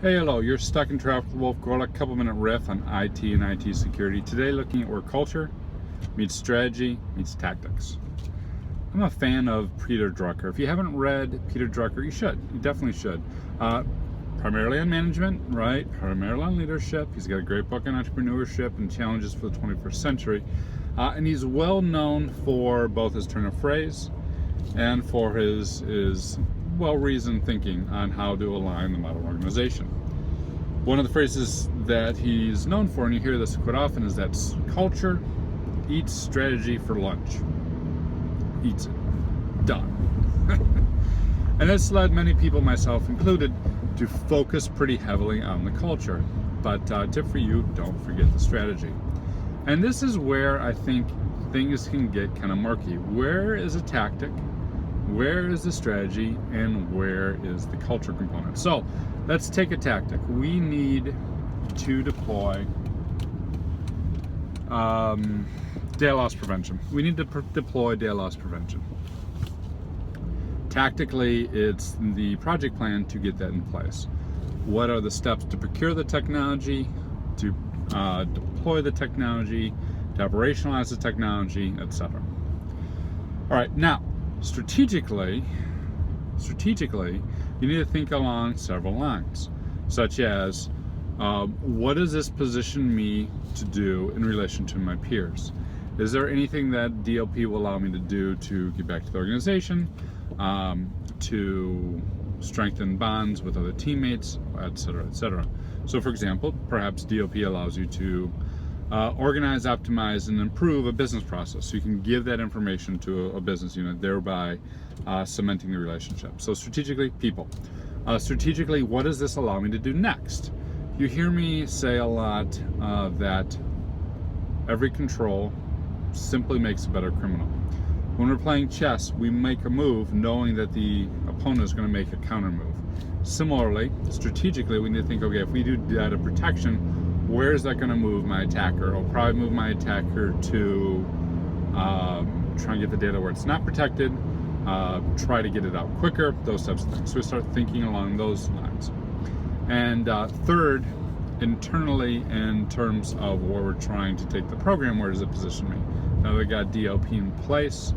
Hey, hello, you're stuck in traffic with Wolf Gorlick. Couple minute riff on IT and IT security. Today looking at where culture meets strategy meets tactics. I'm a fan of Peter Drucker. If you haven't read Peter Drucker, you should. You definitely should. Primarily on management, right? Primarily on leadership. He's got a great book on entrepreneurship and challenges for the 21st century. And he's well known for both his turn of phrase and for his well-reasoned thinking on how to align the model organization. One of the phrases that he's known for, and you hear this quite often, is that culture eats strategy for lunch. Eats it. Done. And this led many people, myself included, to focus pretty heavily on the culture. But tip for you, don't forget the strategy. And this is where I think things can get kind of murky. Where is a tactic? Where is the strategy? And where is the culture component? So let's take a tactic. We need to deploy data loss prevention. We need to deploy data loss prevention. Tactically, it's the project plan to get that in place. What are the steps to procure the technology, to deploy the technology, to operationalize the technology, etc. All right, now, strategically, you need to think along several lines, such as what does this position me to do in relation to my peers? Is there anything that DLP will allow me to do to get back to the organization, to strengthen bonds with other teammates, etc., etc.? So, for example, perhaps DLP allows you to organize, optimize, and improve a business process. So you can give that information to a business unit, thereby cementing the relationship. So strategically, people. Strategically, what does this allow me to do next? You hear me say a lot that every control simply makes a better criminal. When we're playing chess, we make a move knowing that the opponent is going to make a counter move. Similarly, strategically, we need to think, okay, if we do data protection, where is that going to move my attacker? It'll probably move my attacker to try and get the data where it's not protected, try to get it out quicker, those types of things. So we start thinking along those lines. And third, internally, in terms of where we're trying to take the program, where does it position me? Now that we got DLP in place,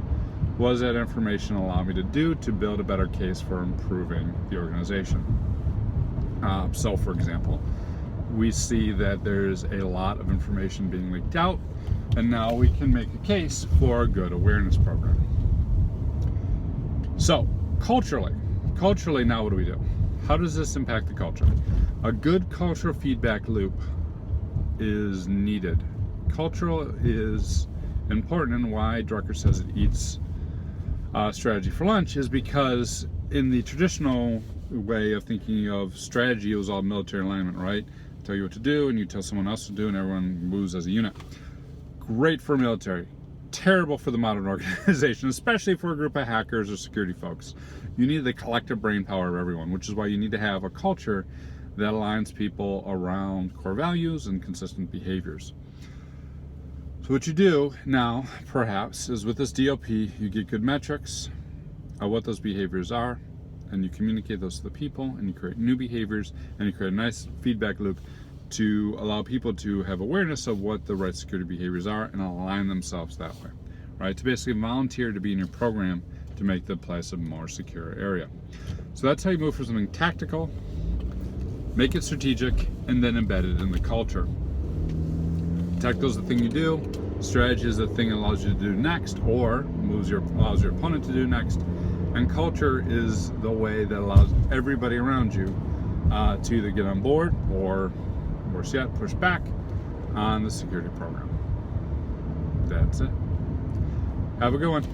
what does that information allow me to do to build a better case for improving the organization? So, for example, we see that there's a lot of information being leaked out, and now we can make a case for a good awareness program. So, culturally, now what do we do? How does this impact the culture? A good cultural feedback loop is needed. Cultural is important, and why Drucker says it eats strategy for lunch is because in the traditional way of thinking of strategy, it was all military alignment, right? Tell you what to do, and you tell someone else to do, and everyone moves as a unit. Great for military, terrible for the modern organization, especially for a group of hackers or security folks. You need the collective brain power of everyone, which is why you need to have a culture that aligns people around core values and consistent behaviors. So what you do now, perhaps, is with this DLP, you get good metrics of what those behaviors are, and you communicate those to the people, and you create new behaviors, and you create a nice feedback loop to allow people to have awareness of what the right security behaviors are and align themselves that way, right? To basically volunteer to be in your program to make the place a more secure area. So that's how you move from something tactical, make it strategic, and then embed it in the culture. Tactical is the thing you do, strategy is the thing that allows you to do next, or allows your opponent to do next, and culture is the way that allows everybody around you to either get on board or, worse yet, push back on the security program. That's it. Have a good one.